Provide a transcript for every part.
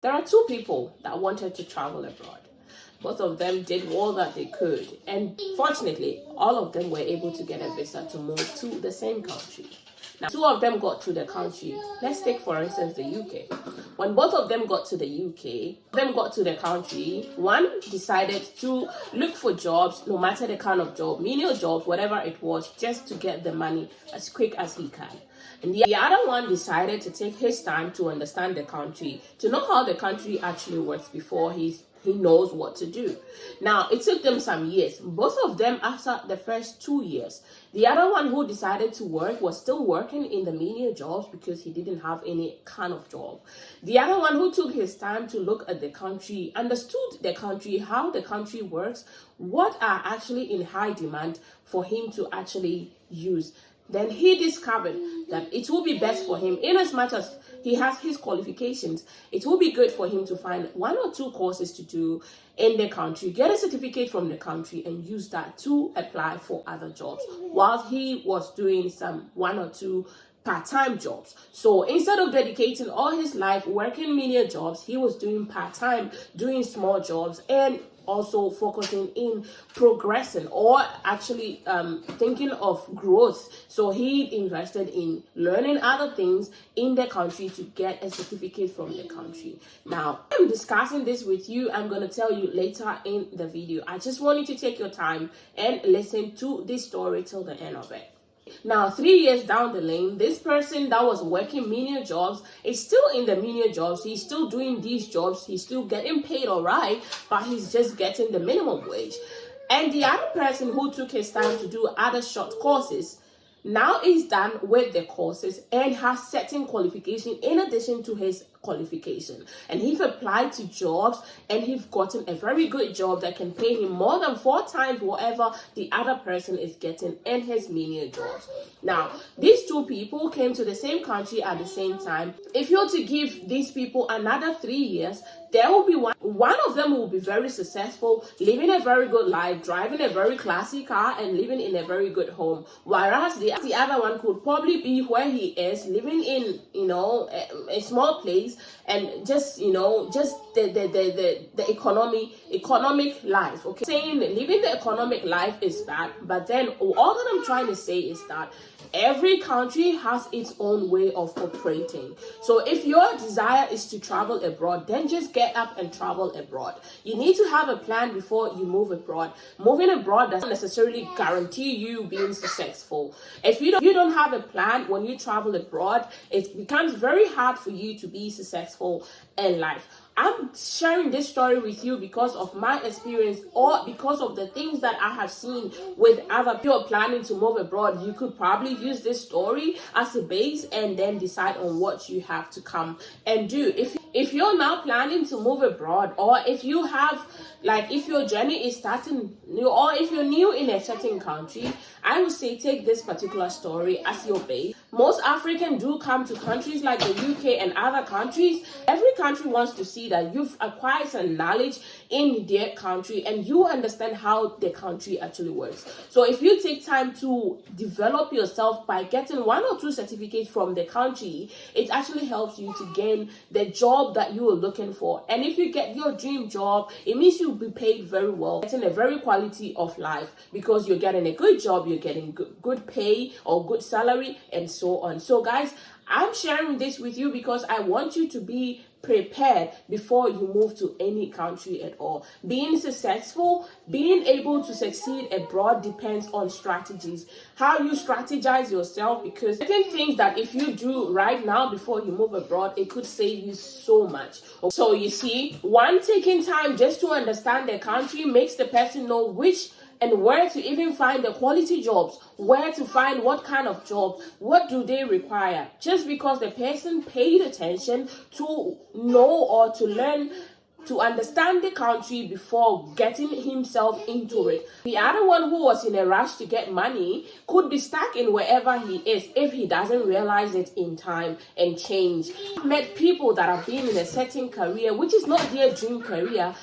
There are two people that wanted to travel abroad. Both of them did all that they could, and fortunately, all of them were able to get a visa to move to the same country. Now, two of them got to the country. Let's take, for instance, the UK. When both of them got to the country, one decided to look for jobs, no matter the kind of job, menial jobs, whatever it was, just to get the money as quick as he can. And the other one decided to take his time to understand the country, to know how the country actually works before he knows what to do. Now, it took them some years. Both of them, after the first 2 years, the other one who decided to work was still working in the menial jobs because he didn't have any kind of job. The other one who took his time to look at the country, understood the country, how the country works, what are actually in high demand for him to actually use. Then he discovered that it will be best for him, in as much as he has his qualifications, it will be good for him to find 1 or 2 courses to do in the country, get a certificate from the country, and use that to apply for other jobs while he was doing some 1 or 2 part-time jobs. So instead of dedicating all his life working menial jobs, he was doing part-time, doing small jobs, and also focusing in progressing or actually thinking of growth. So he invested in learning other things in the country to get a certificate from the country. Now, I'm discussing this with you. I'm going to tell you later in the video. I just want you to take your time and listen to this story till the end of it. Now, 3 years down the lane, this person that was working menial jobs is still in the menial jobs. He's still doing these jobs. He's still getting paid all right, but he's just getting the minimum wage. And the other person who took his time to do other short courses now is done with the courses and has certain qualification in addition to his qualification. And he's applied to jobs and he's gotten a very good job that can pay him more than 4 times whatever the other person is getting in his menial jobs. Now, these two people came to the same country at the same time. If you're to give these people another 3 years, there will be one of them will be very successful, living a very good life, driving a very classy car, and living in a very good home. Whereas the other one could probably be where he is, living in, a small place, and just, the economic life. Okay, saying living the economic life is bad, but then all that I'm trying to say is that every country has its own way of operating. So if your desire is to travel abroad, then just get up and travel abroad. You need to have a plan before you move abroad. Moving abroad doesn't necessarily guarantee you being successful. If you don't have a plan when you travel abroad, it becomes very hard for you to be successful in life. I'm sharing this story with you because of my experience or because of the things that I have seen with other people planning to move abroad. You could probably use this story as a base and then decide on what you have to come and do. If you're now planning to move abroad, or if you have, if your journey is starting new, or if you're new in a certain country, I would say take this particular story as your base. Most Africans do come to countries like the UK and other countries. Every country wants to see that you've acquired some knowledge in their country and you understand how the country actually works. So if you take time to develop yourself by getting 1 or 2 certificates from the country, it actually helps you to gain the job that you are looking for. And if you get your dream job, it means you'll be paid very well, getting a very quality of life because you're getting a good job, you're getting good pay or good salary, and so on. So guys, I'm sharing this with you because I want you to be prepared before you move to any country at all. Being successful, being able to succeed abroad depends on strategies. How you strategize yourself, because certain things that if you do right now before you move abroad, it could save you so much. So you see, taking time just to understand the country makes the person know which and where to even find the quality jobs, where to find what kind of job, what do they require. Just because the person paid attention to know or to learn to understand the country before getting himself into it. The other one who was in a rush to get money could be stuck in wherever he is if he doesn't realize it in time and change. I've met people that have been in a certain career which is not their dream career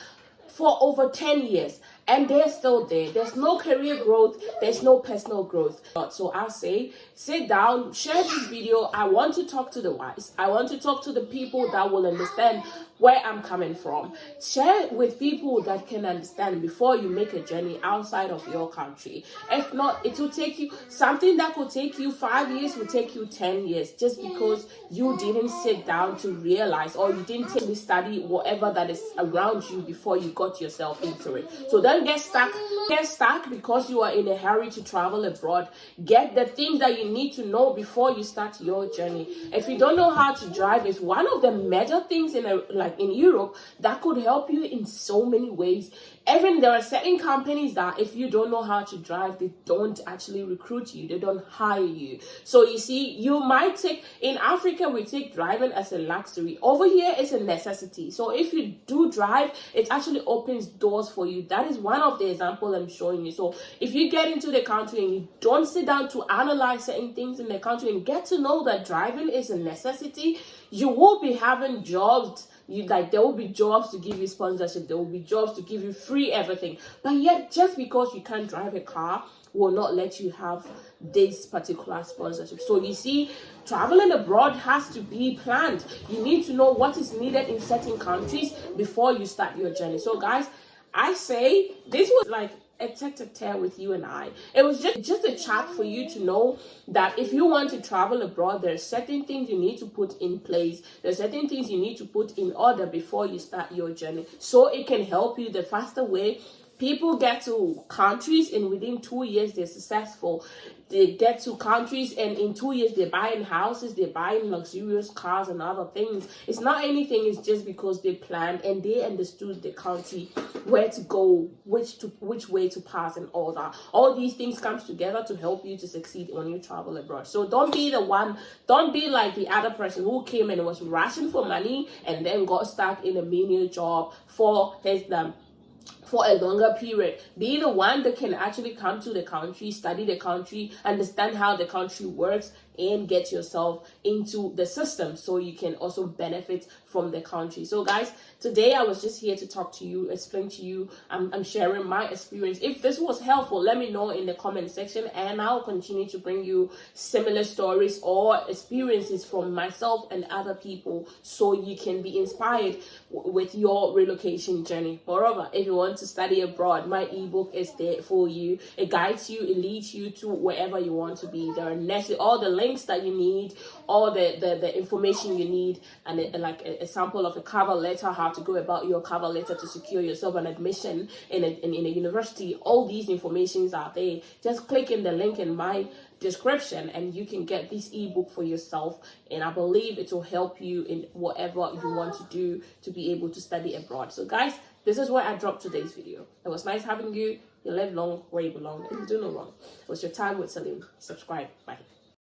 for over 10 years. and they're still there. There's no career growth, there's no personal growth. So I say, sit down, share this video. I want to talk to the wise. I want to talk to the people that will understand where I'm coming from. Share it with people that can understand before you make a journey outside of your country. If not, it will take you, something that could take you 5 years will take you 10 years, just because you didn't sit down to realize, or you didn't take study whatever that is around you before you got yourself into it. So don't get stuck. Get stuck because you are in a hurry to travel abroad. Get the things that you need to know before you start your journey. If you don't know how to drive, it's one of the major things in Europe that could help you in so many ways. Even there are certain companies that if you don't know how to drive, they don't actually recruit you, they don't hire you. So you see, you might take, in Africa we take driving as a luxury. Over here it's a necessity. So if you do drive, it actually opens doors for you. That is one of the examples I'm showing you. So if you get into the country and you don't sit down to analyze certain things in the country and get to know that driving is a necessity, you will be having jobs. There will be jobs to give you sponsorship, there will be jobs to give you free everything, but yet just because you can't drive a car will not let you have this particular sponsorship. So you see, traveling abroad has to be planned. You need to know what is needed in certain countries before you start your journey. So guys, I say this was like a tete-a-tete with you and I. It was just a chat for you to know that if you want to travel abroad, there are certain things you need to put in place. There are certain things you need to put in order before you start your journey, so it can help you the faster way. People get to countries and within 2 years they're successful. They get to countries and in 2 years they're buying houses, they're buying luxurious cars and other things. It's not anything, it's just because they planned and they understood the country, where to go, which way to pass and all that. All these things comes together to help you to succeed when you travel abroad. So don't be like the other person who came and was rushing for money and then got stuck in a menial job for a longer period. Be the one that can actually come to the country, study the country, understand how the country works, and get yourself into the system so you can also benefit from the country. So guys, today I was just here to talk to you, explain to you. I'm sharing my experience. If this was helpful, let me know in the comment section, and I'll continue to bring you similar stories or experiences from myself and other people so you can be inspired with your relocation journey. Moreover, if you want to study abroad, my ebook is there for you. It guides you, it leads you to wherever you want to be. There are all the links that you need, all the information you need, and like a sample of a cover letter, how to go about your cover letter to secure yourself an admission in a university. All these informations are there. Just click in the link in my description and you can get this ebook for yourself, and I believe it will help you in whatever you want to do to be able to study abroad. So guys, this is where I dropped today's video. It was nice having you. You live long where you belong and you do no wrong. It was your time with Celline. Subscribe. Bye.